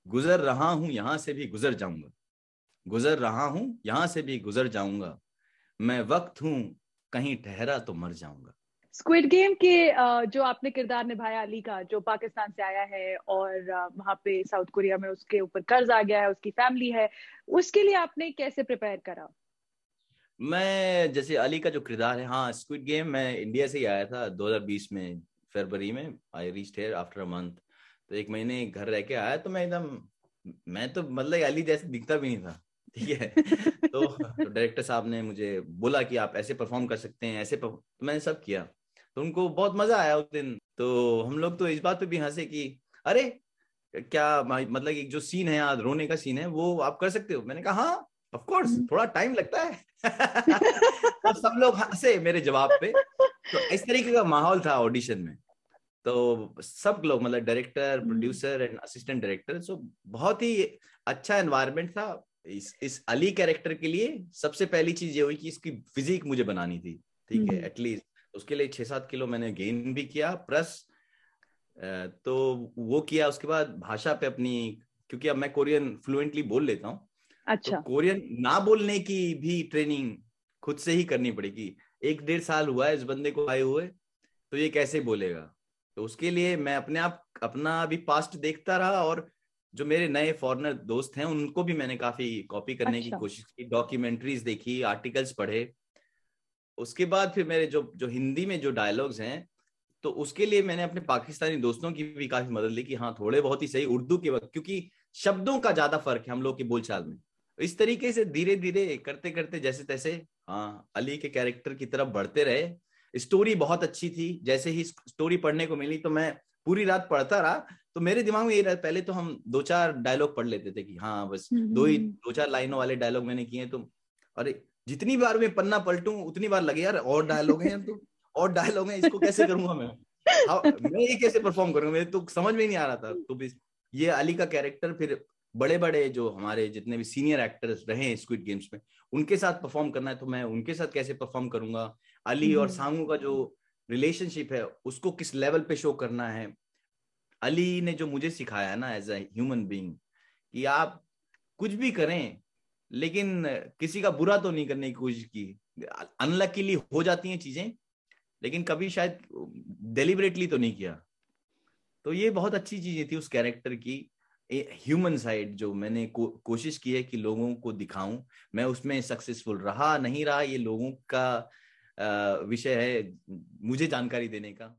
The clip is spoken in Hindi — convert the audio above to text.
गुजर रहा हूं यहाँ से भी गुजर जाऊंगा, गुजर रहा हूं यहाँ से भी गुजर जाऊंगा, मैं वक्त हूं कहीं ठहरा तो मर जाऊंगा। स्क्विड गेम के जो आपने किरदार निभाया अली का, जो पाकिस्तान से आया है और वहां पे साउथ कोरिया में उसके ऊपर कर्ज आ गया है, उसकी फैमिली है, उसके लिए आपने कैसे प्रिपेयर करा? मैं जैसे अली का जो किरदार है, हाँ स्क्विड गेम मैं इंडिया से ही आया था 2020 में, फरवरी में I reached here after a month. तो एक महीने घर रह के आया, तो मैं एकदम, मैं तो मतलब अली जैसे दिखता भी नहीं था, ठीक है। तो डायरेक्टर साहब ने मुझे बोला कि आप ऐसे परफॉर्म कर सकते हैं, ऐसे तो मैंने सब किया। तो उनको बहुत मजा आया उस दिन। तो हम लोग तो इस बात पे भी हंसे कि अरे क्या मतलब एक जो सीन है आज रोने का सीन है, वो आप कर सकते हो? मैंने कहा हाँ ऑफ कोर्स, थोड़ा टाइम लगता है। तो सब लोग हंसे मेरे जवाब पे। तो इस तरीके का माहौल था ऑडिशन में। तो सब लोग मतलब director, producer and assistant director, so बहुत ही अच्छा एनवायरनमेंट था। इस अली कैरेक्टर के लिए सबसे पहली चीज ये हुई कि इसकी फिजिक मुझे बनानी थी, ठीक है, एटलीस्ट उसके लिए 6-7 किलो मैंने गेन भी किया, प्लस तो वो किया। उसके बाद भाषा पे अपनी, क्योंकि अब मैं कोरियन फ्लुएंटली बोल लेता हूँ, तो अच्छा। कोरियन ना बोलने की भी ट्रेनिंग खुद से ही करनी पड़ेगी। 1-1.5 साल हुआ है इस बंदे को आए हुए, तो ये कैसे बोलेगा? तो उसके लिए मैं अपने आप अपना अभी पास्ट देखता रहा, और जो मेरे नए फॉरेनर दोस्त हैं उनको भी मैंने काफी कॉपी करने की अच्छा। कोशिश की, डॉक्यूमेंट्रीज देखी, आर्टिकल्स पढ़े। उसके बाद फिर मेरे जो जो हिंदी में जो डायलॉग्स हैं, तो उसके लिए मैंने अपने पाकिस्तानी दोस्तों की भी काफी मदद ली कि हाँ थोड़े बहुत ही सही उर्दू के वक्त, क्योंकि शब्दों का ज्यादा फर्क है हम लोग की बोलचाल में। तो इस तरीके से धीरे धीरे करते करते जैसे तैसे, हाँ अली के कैरेक्टर की तरफ बढ़ते रहे। स्टोरी बहुत अच्छी थी, जैसे ही स्टोरी पढ़ने को मिली तो मैं पूरी रात पढ़ता रहा। तो मेरे दिमाग में ये रहा, पहले तो हम 2-4 डायलॉग पढ़ लेते थे कि हाँ बस हम्म। 2-4 लाइनों वाले डायलॉग मैंने किए, तो अरे जितनी बार मैं पन्ना पलटूं उतनी बार लगे यार और डायलॉग हैं तो, और डायलॉग है, इसको कैसे करूंगा मैं? हाँ मैं ये कैसे परफॉर्म करूंगा, मेरे तो समझ में ही नहीं आ रहा था। तो भी ये अली का कैरेक्टर फिर बड़े बड़े जो हमारे जितने भी सीनियर एक्टर्स रहे हैं स्क्विड गेम्स में, उनके साथ परफॉर्म करना है, तो मैं उनके साथ कैसे परफॉर्म करूंगा? अली और हम्म। सांगू का जो रिलेशनशिप है उसको किस लेवल पे शो करना है? अली ने जो मुझे सिखाया है ना एज अ ह्यूमन बीइंग, कि आप कुछ भी करें लेकिन किसी का बुरा तो नहीं करने की कोशिश की। अनलकीली हो जाती हैं चीजें, लेकिन कभी शायद डेलिबरेटली तो नहीं किया। तो ये बहुत अच्छी चीजें थी उस कैरेक्टर की, ह्यूमन साइड जो मैंने कोशिश की है कि लोगों को दिखाऊं। मैं उसमें सक्सेसफुल रहा नहीं रहा, ये लोगों का विषय है, मुझे जानकारी देने का।